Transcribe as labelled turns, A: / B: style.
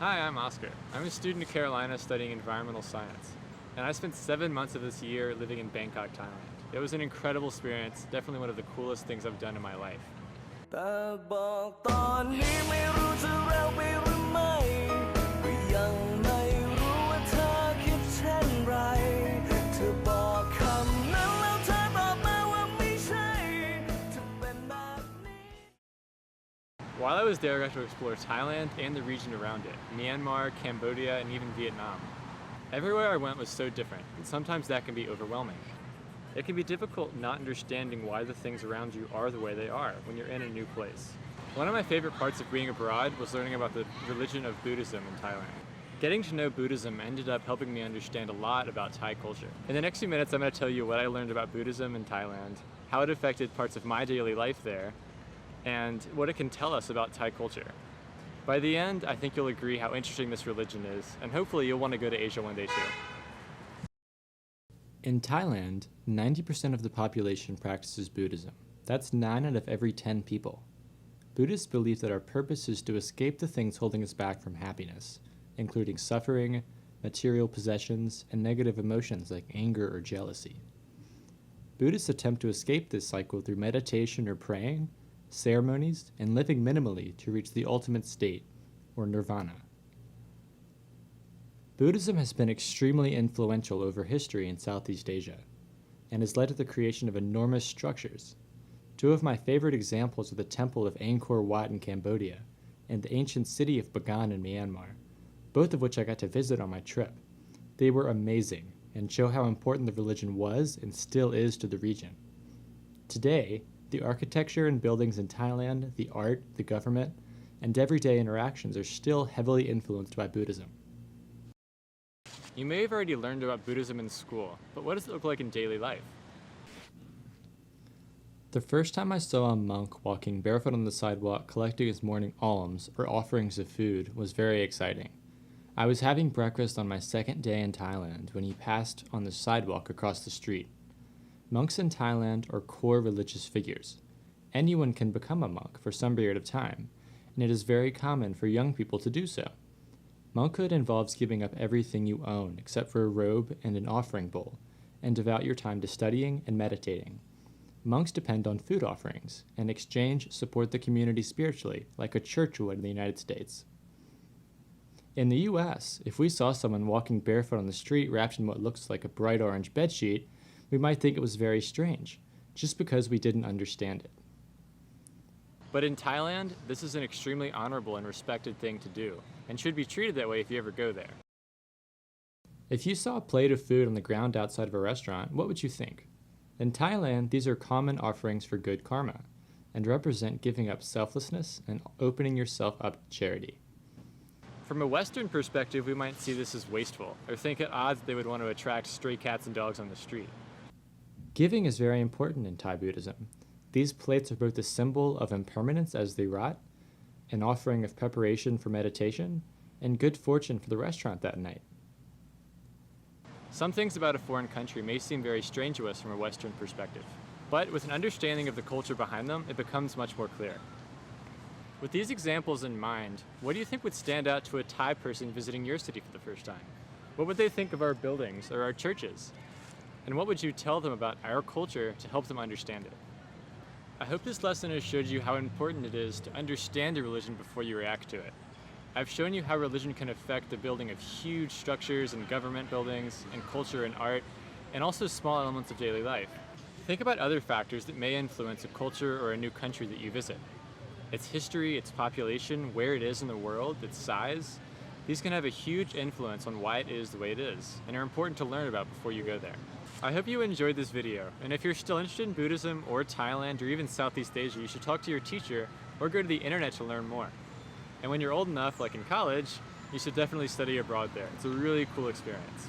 A: Hi, I'm Oscar. I'm a student at Carolina studying environmental science, and I spent 7 months of this year living in Bangkok, Thailand. It was an incredible experience, definitely one of the coolest things I've done in my life. While I was there, I got to explore Thailand and the region around it, Myanmar, Cambodia, and even Vietnam. Everywhere I went was so different, and sometimes that can be overwhelming. It can be difficult not understanding why the things around you are the way they are when you're in a new place. One of my favorite parts of being abroad was learning about the religion of Buddhism in Thailand. Getting to know Buddhism ended up helping me understand a lot about Thai culture. In the next few minutes, I'm going to tell you what I learned about Buddhism in Thailand, how it affected parts of my daily life there, and what it can tell us about Thai culture. By the end, I think you'll agree how interesting this religion is, and hopefully you'll want to go to Asia one day too. In Thailand, 90% of the population practices Buddhism. That's 9 out of every 10 people. Buddhists believe that our purpose is to escape the things holding us back from happiness, including suffering, material possessions, and negative emotions like anger or jealousy. Buddhists attempt to escape this cycle through meditation or praying, ceremonies, and living minimally to reach the ultimate state, or nirvana. Buddhism has been extremely influential over history in Southeast Asia, and has led to the creation of enormous structures. 2 of my favorite examples are the Temple of Angkor Wat in Cambodia, and the ancient city of Bagan in Myanmar, both of which I got to visit on my trip. They were amazing, and show how important the religion was and still is to the region. Today, the architecture and buildings in Thailand, the art, the government, and everyday interactions are still heavily influenced by Buddhism. You may have already learned about Buddhism in school, but what does it look like in daily life? The first time I saw a monk walking barefoot on the sidewalk collecting his morning alms or offerings of food was very exciting. I was having breakfast on my second day in Thailand when he passed on the sidewalk across the street. Monks in Thailand are core religious figures. Anyone can become a monk for some period of time, and it is very common for young people to do so. Monkhood involves giving up everything you own except for a robe and an offering bowl, and devote your time to studying and meditating. Monks depend on food offerings, and in exchange support the community spiritually, like a church would in the United States. In the US, if we saw someone walking barefoot on the street wrapped in what looks like a bright orange bedsheet, we might think it was very strange, just because we didn't understand it. But in Thailand, this is an extremely honorable and respected thing to do, and should be treated that way if you ever go there. If you saw a plate of food on the ground outside of a restaurant, what would you think? In Thailand, these are common offerings for good karma, and represent giving up selflessness and opening yourself up to charity. From a Western perspective, we might see this as wasteful, or think at odds that they would want to attract stray cats and dogs on the street. Giving is very important in Thai Buddhism. These plates are both a symbol of impermanence as they rot, an offering of preparation for meditation, and good fortune for the restaurant that night. Some things about a foreign country may seem very strange to us from a Western perspective, but with an understanding of the culture behind them, it becomes much more clear. With these examples in mind, what do you think would stand out to a Thai person visiting your city for the first time? What would they think of our buildings or our churches? And what would you tell them about our culture to help them understand it? I hope this lesson has showed you how important it is to understand a religion before you react to it. I've shown you how religion can affect the building of huge structures and government buildings, and culture and art, and also small elements of daily life. Think about other factors that may influence a culture or a new country that you visit. Its history, its population, where it is in the world, its size. These can have a huge influence on why it is the way it is, and are important to learn about before you go there. I hope you enjoyed this video, and if you're still interested in Buddhism or Thailand or even Southeast Asia, you should talk to your teacher or go to the internet to learn more. And when you're old enough, like in college, you should definitely study abroad there. It's a really cool experience.